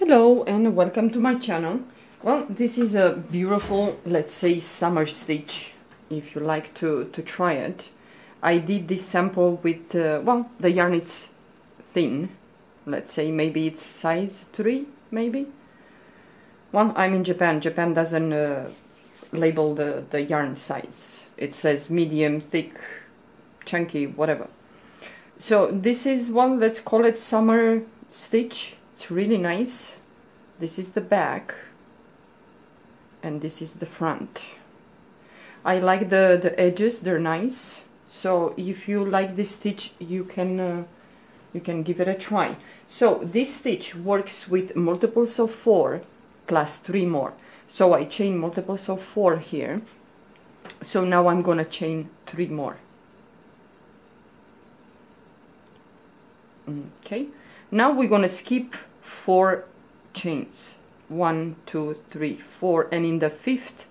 Hello and welcome to my channel. Well, this is a beautiful, let's say, summer stitch, if you like to try it. I did this sample with, well, the yarn is thin, let's say maybe it's size 3, maybe. Well, I'm in Japan. Japan doesn't label the yarn size. It says medium, thick, chunky, whatever. So this is one, let's call it summer stitch. It's really nice. This is the back and this is the front. I like the edges, they're nice. So if you like this stitch, you can give it a try. So this stitch works with multiples of 4 plus 3 more. So I chain multiples of 4 here. So now I'm gonna chain 3 more. Okay. Now we're gonna skip 4 chains. 1, 2, 3, 4, and in the 5th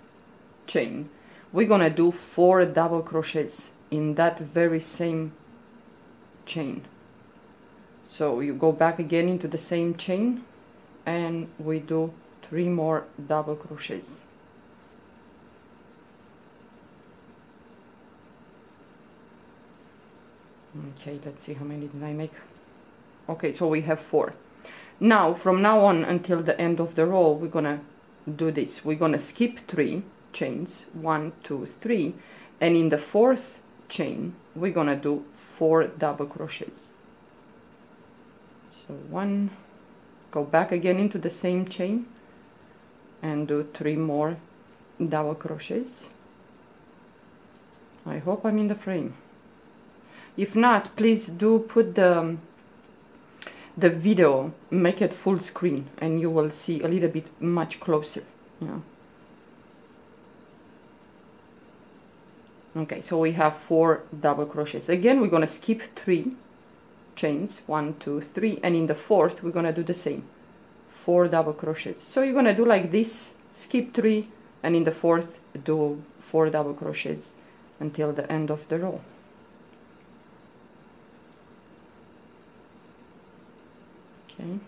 chain we're gonna do 4 double crochets in that very same chain. So you go back again into the same chain and we do 3 more double crochets. Okay, let's see how many did I make. Okay, so we have 4. Now, from now on until the end of the row, we're gonna do this. We're gonna skip 3 chains, 1, 2, 3, and in the 4th chain, we're gonna do 4 double crochets. So 1, go back again into the same chain, and do 3 more double crochets. I hope I'm in the frame. If not, please do put the video, make it full screen, and you will see a little bit much closer. Yeah. Okay, so we have 4 double crochets. Again, we're gonna skip 3 chains, 1, 2, 3, and in the 4th, we're gonna do the same, 4 double crochets. So you're gonna do like this, skip 3, and in the 4th, do 4 double crochets until the end of the row. Okay.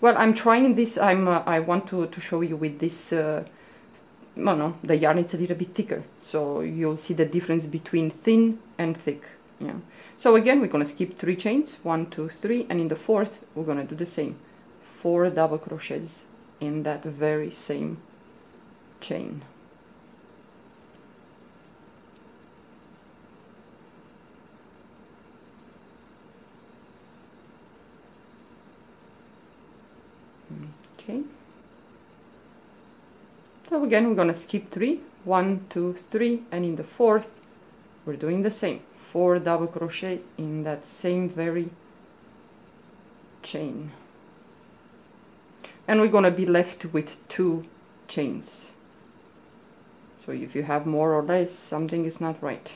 Well, I'm trying this. I want to show you with this. No, the yarn is a little bit thicker, so you'll see the difference between thin and thick. Yeah. So again, we're gonna skip 3 chains, 1, 2, 3, and in the 4th, we're gonna do the same, 4 double crochets in that very same chain. Okay. So again, we're gonna skip 3, 1, 2, 3, and in the 4th, we're doing the same, 4 double crochet in that same very chain. And we're gonna be left with 2 chains. So if you have more or less, something is not right.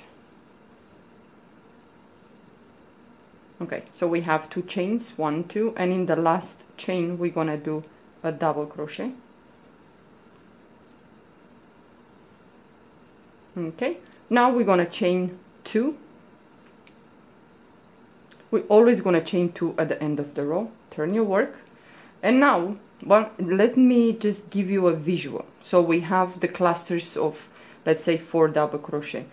Okay, so we have 2 chains, 1, 2, and in the last chain we're gonna do a double crochet. Okay, now we're gonna chain 2. We're always gonna chain 2 at the end of the row. Turn your work, and now, well, let me just give you a visual. So we have the clusters of, let's say, 4 double crochet.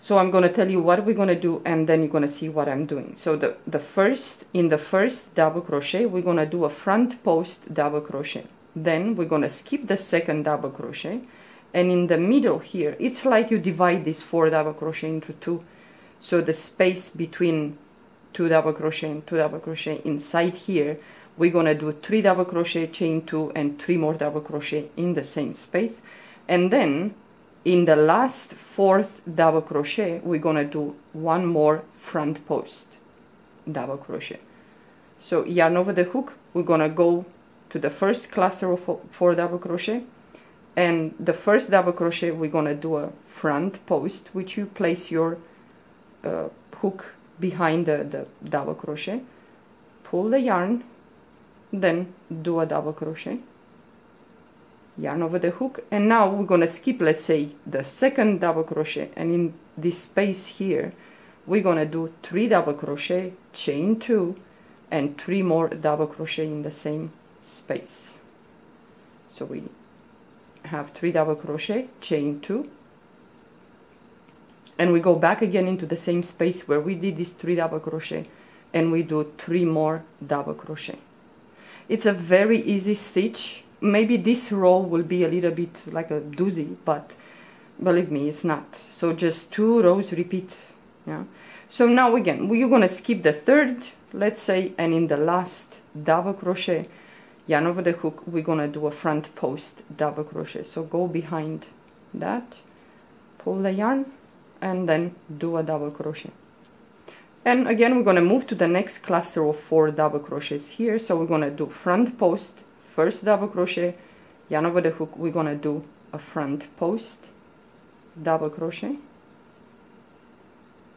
So I'm going to tell you what we're going to do, and then you're going to see what I'm doing. So in the first double crochet, we're going to do a front post double crochet. Then we're going to skip the second double crochet, and in the middle here, it's like you divide this 4 double crochet into 2. So the space between 2 double crochet and 2 double crochet inside here, we're going to do 3 double crochet, chain 2, and 3 more double crochet in the same space. And then in the last 4th double crochet, we're gonna do 1 more front post double crochet. So yarn over the hook, we're gonna go to the first cluster of 4 double crochet, and the first double crochet we're gonna do a front post, which you place your hook behind the double crochet, pull the yarn, then do a double crochet, yarn over the hook, and now we're gonna skip, let's say, the second double crochet, and in this space here we're gonna do 3 double crochet, chain 2, and 3 more double crochet in the same space. So we have 3 double crochet, chain 2, and we go back again into the same space where we did this 3 double crochet, and we do 3 more double crochet. It's a very easy stitch. Maybe this row will be a little bit like a doozy, but believe me, it's not. So just 2 rows repeat. Yeah. So now again, we're gonna skip the third, let's say, and in the last double crochet, yarn over the hook, we're gonna do a front post double crochet. So go behind that, pull the yarn, and then do a double crochet. And again, we're gonna move to the next cluster of 4 double crochets here. So we're gonna do front post, first double crochet, yarn over the hook, we're gonna do a front post double crochet,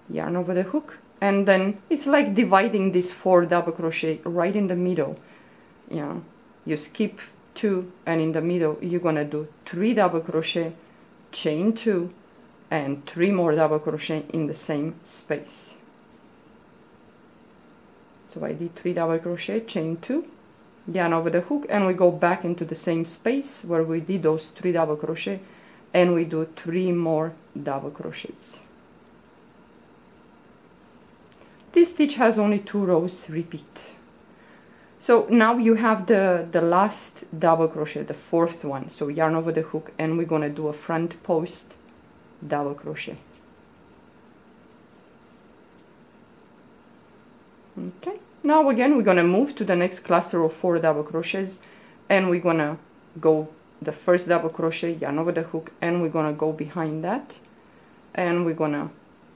yarn over the hook, and then it's like dividing this 4 double crochet right in the middle. Yeah, you skip 2, and in the middle you're gonna do 3 double crochet, chain 2, and 3 more double crochet in the same space. So I did 3 double crochet, chain 2, yarn over the hook, and we go back into the same space where we did those 3 double crochet, and we do 3 more double crochets. This stitch has only 2 rows repeat. So now you have the last double crochet, the 4th one. So yarn over the hook, and we're gonna do a front post double crochet. Okay, now again we're gonna move to the next cluster of 4 double crochets, and we're gonna go the first double crochet, yarn over the hook, and we're gonna go behind that, and we're gonna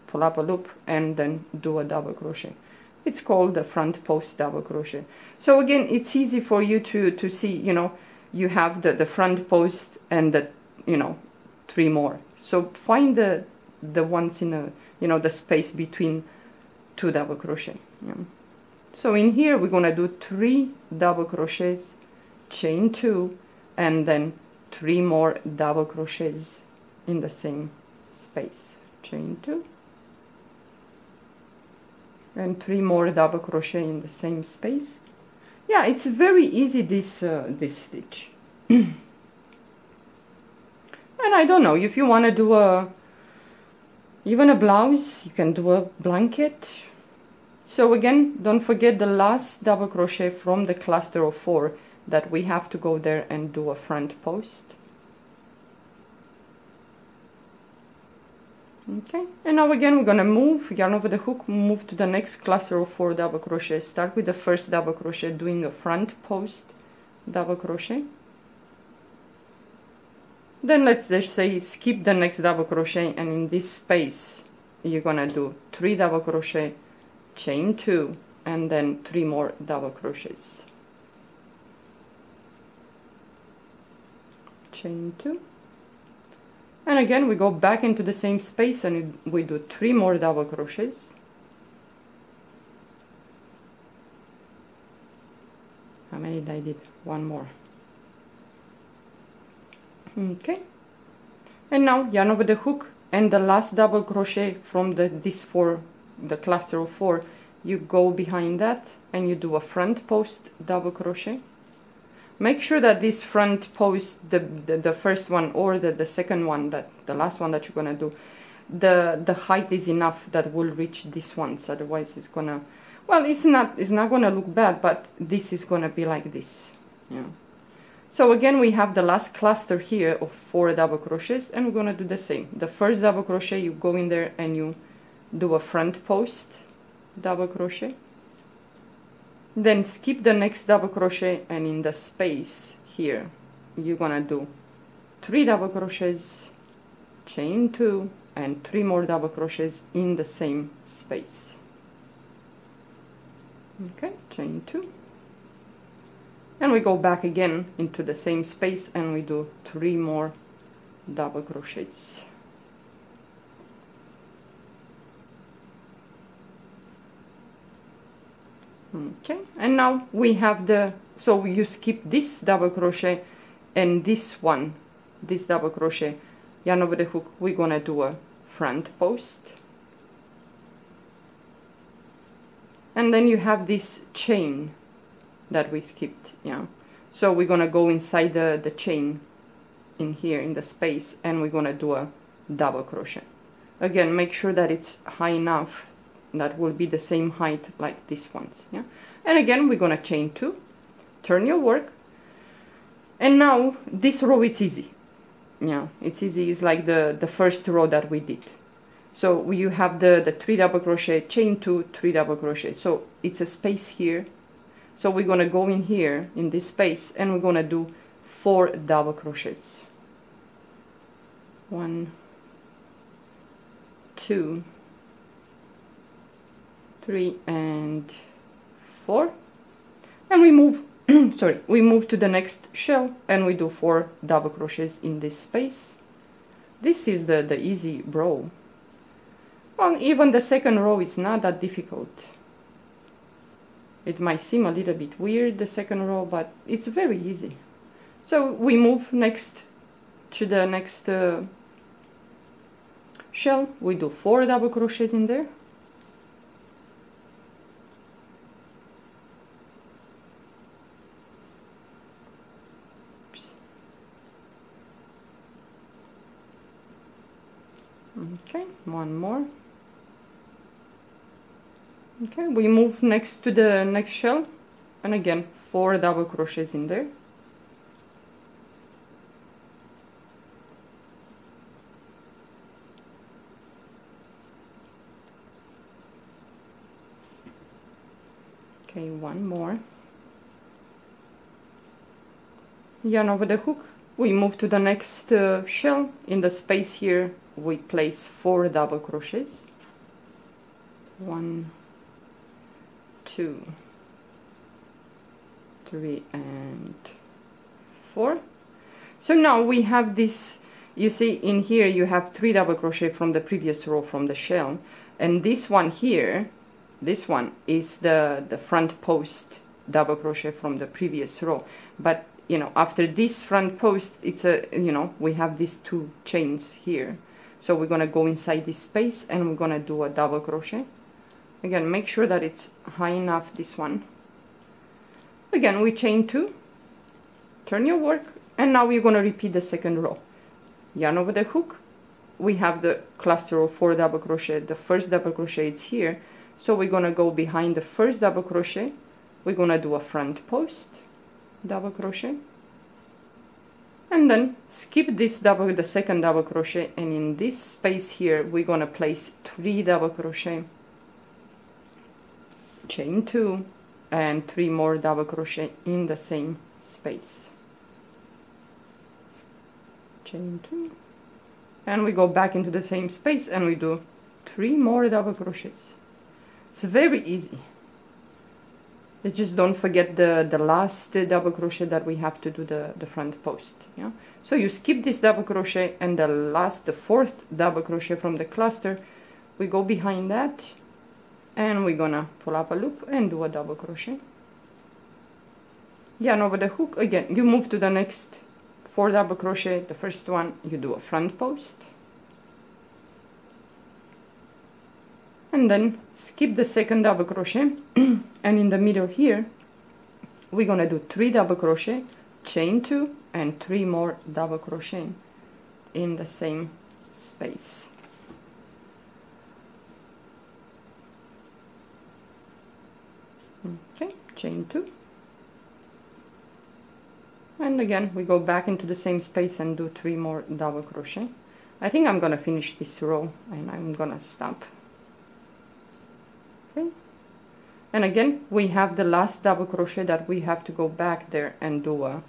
pull up a loop and then do a double crochet. It's called the front post double crochet. So again, it's easy for you to see, you know, you have the front post and the, you know, 3 more. So find the ones in a, you know, the space between 2 double crochet. Yeah. So in here we're gonna do 3 double crochets, chain 2, and then 3 more double crochets in the same space. Chain 2, and 3 more double crochet in the same space. Yeah, it's very easy, this this stitch. And I don't know, if you want to do even a blouse, you can do a blanket. So again, don't forget the last double crochet from the cluster of 4, that we have to go there and do a front post. Okay, and now again we're gonna move, yarn over the hook, move to the next cluster of 4 double crochets. Start with the first double crochet, doing a front post double crochet. Then let's just say skip the next double crochet, and in this space you're gonna do 3 double crochet, chain 2, and then 3 more double crochets. Chain 2, and again we go back into the same space and we do 3 more double crochets. How many did I did? 1 more. Okay, and now yarn over the hook, and the last double crochet from the cluster of 4, you go behind that and you do a front post double crochet. Make sure that this front post, the first one or the second one, that the last one that you're gonna do, the height is enough that will reach this one. So otherwise it's gonna, well, it's not gonna look bad, but this is gonna be like this. Yeah. So again we have the last cluster here of 4 double crochets, and we're gonna do the same. The first double crochet, you go in there and you do a front post double crochet. Then skip the next double crochet, and in the space here you're gonna do 3 double crochets, chain 2, and 3 more double crochets in the same space. Okay, chain 2, and we go back again into the same space and we do 3 more double crochets. Okay, and now we have so you skip this double crochet and this double crochet, yarn over the hook, we're gonna do a front post, and then you have this chain that we skipped. Yeah, So we're gonna go inside the chain in here in the space, and we're gonna do a double crochet. Again, make sure that it's high enough that will be the same height like this one's. Yeah, and again we're gonna chain 2, turn your work, and now this row it's easy. Yeah, it's easy. It's like the first row that we did. So you have the 3 double crochet, chain 2, 3 double crochet. So it's a space here. So we're gonna go in here in this space, and we're gonna do 4 double crochets. 1, 2, 3, and 4. And we move sorry, we move to the next shell, and we do 4 double crochets in this space. This is the easy row. Well, even the second row is not that difficult. It might seem a little bit weird, the second row, but it's very easy. So we move next to the next shell. We do 4 double crochets in there. Okay, one more. Okay, we move next to the next shell, and again 4 double crochets in there. Okay, one more. Yarn over the hook. We move to the next shell. In the space here we place 4 double crochets. 1, 2, 3, and 4. So now we have this. You see in here you have 3 double crochet from the previous row from the shell, and this one here, this one is the front post double crochet from the previous row. But you know, after this front post, it's a, you know, we have these 2 chains here. So we're gonna go inside this space, and we're gonna do a double crochet. Again, make sure that it's high enough, this one. Again, we chain 2, turn your work, and now we're gonna repeat the second row. Yarn over the hook. We have the cluster of 4 double crochet. The first double crochet is here, so we're gonna go behind the first double crochet. We're gonna do a front post double crochet, and then skip this the second double crochet, and in this space here we're gonna place 3 double crochet, chain 2, and 3 more double crochet in the same space. Chain 2, and we go back into the same space, and we do 3 more double crochets. It's very easy. Just don't forget the last double crochet that we have to do the front post. Yeah, so you skip this double crochet, and the 4th double crochet from the cluster, we go behind that, and we're gonna pull up a loop and do a double crochet. Yarn over the hook. Again, you move to the next 4 double crochet. The first one, you do a front post, and then skip the second double crochet, and in the middle here we're gonna do 3 double crochet, chain 2, and 3 more double crochet in the same space. Okay, chain 2, and again we go back into the same space and do 3 more double crochet. I think I'm gonna finish this row, and I'm gonna stop. Okay, and again we have the last double crochet that we have to go back there and do a,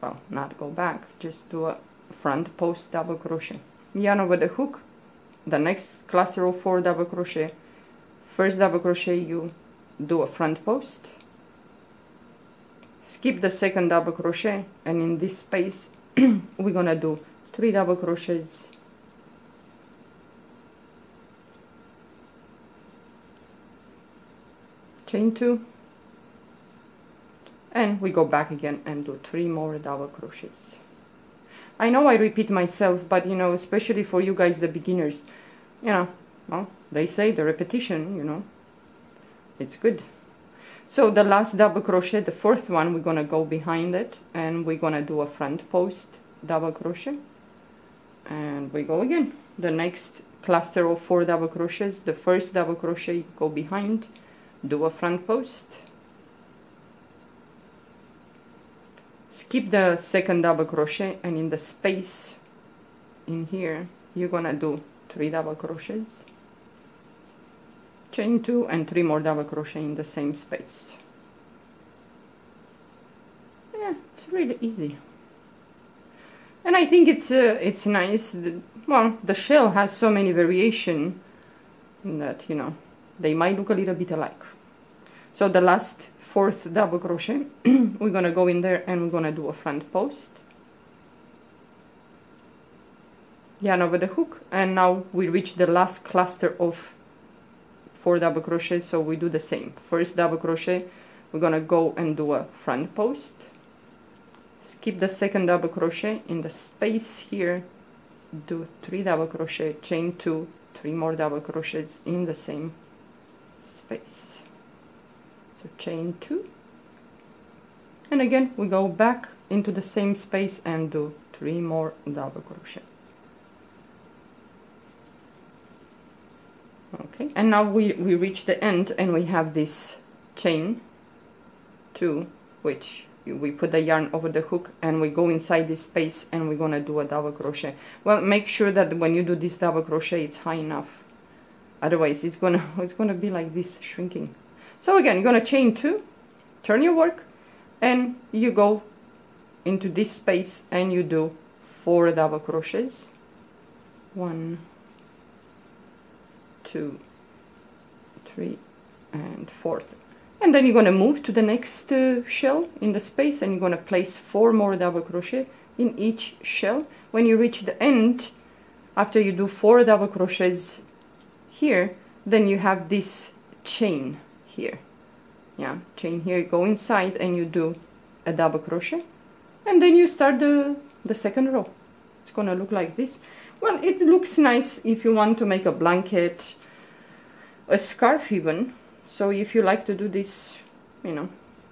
well, not go back, just do a front post double crochet. Yarn over the hook. The next cluster of 4 double crochet, first double crochet you do a front post, skip the second double crochet, and in this space we're gonna do 3 double crochets, chain 2, and we go back again and do 3 more double crochets. I know I repeat myself, but you know, especially for you guys, the beginners, you know, well, they say the repetition, you know, it's good. So the last double crochet, the fourth one, we're gonna go behind it and we're gonna do a front post double crochet, and we go again. The next cluster of 4 double crochets, the first double crochet, go behind, do a front post, skip the second double crochet, and in the space in here you're gonna do 3 double crochets, chain 2 and 3 more double crochet in the same space. Yeah, it's really easy. And I think it's nice. Well, the shell has so many variation that, you know, they might look a little bit alike. So the last 4th double crochet, we're gonna go in there and we're gonna do a front post, yarn over the hook, and now we reach the last cluster of 4 double crochets. So we do the same. First double crochet, we're gonna go and do a front post, skip the second double crochet, in the space here do 3 double crochet, chain 2, 3 more double crochets in the same space. So chain 2, and again we go back into the same space and do 3 more double crochet. Okay, and now we reach the end and we have this chain 2, which we put the yarn over the hook and we go inside this space and we're gonna do a double crochet. Well, make sure that when you do this double crochet it's high enough, otherwise it's gonna be like this, shrinking. So again, you're gonna chain 2, turn your work, and you go into this space and you do 4 double crochets, 1, 2, 3, and 4. And then you're going to move to the next shell in the space and you're going to place 4 more double crochet in each shell. When you reach the end, after you do 4 double crochets here, then you have this chain here. Yeah, chain here, go inside and you do a double crochet, and then you start the second row. It's going to look like this. Well, it looks nice if you want to make a blanket, a scarf even. So if you like to do this, you know,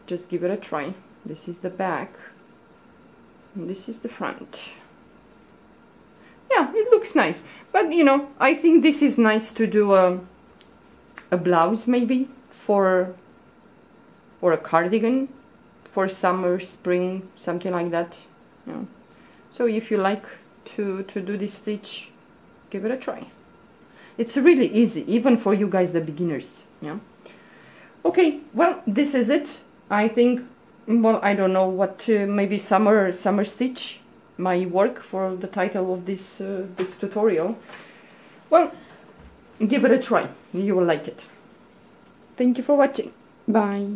just give it a try. This is the back, and this is the front. Yeah, it looks nice. But, you know, I think this is nice to do a blouse maybe for, or a cardigan for summer, spring, something like that. You know. So if you like to do this stitch, give it a try. It's really easy, even for you guys, the beginners. Yeah. Okay, well, this is it. I think, well, I don't know what, maybe summer stitch might work for the title of this this tutorial. Well, give it a try. You will like it. Thank you for watching. Bye.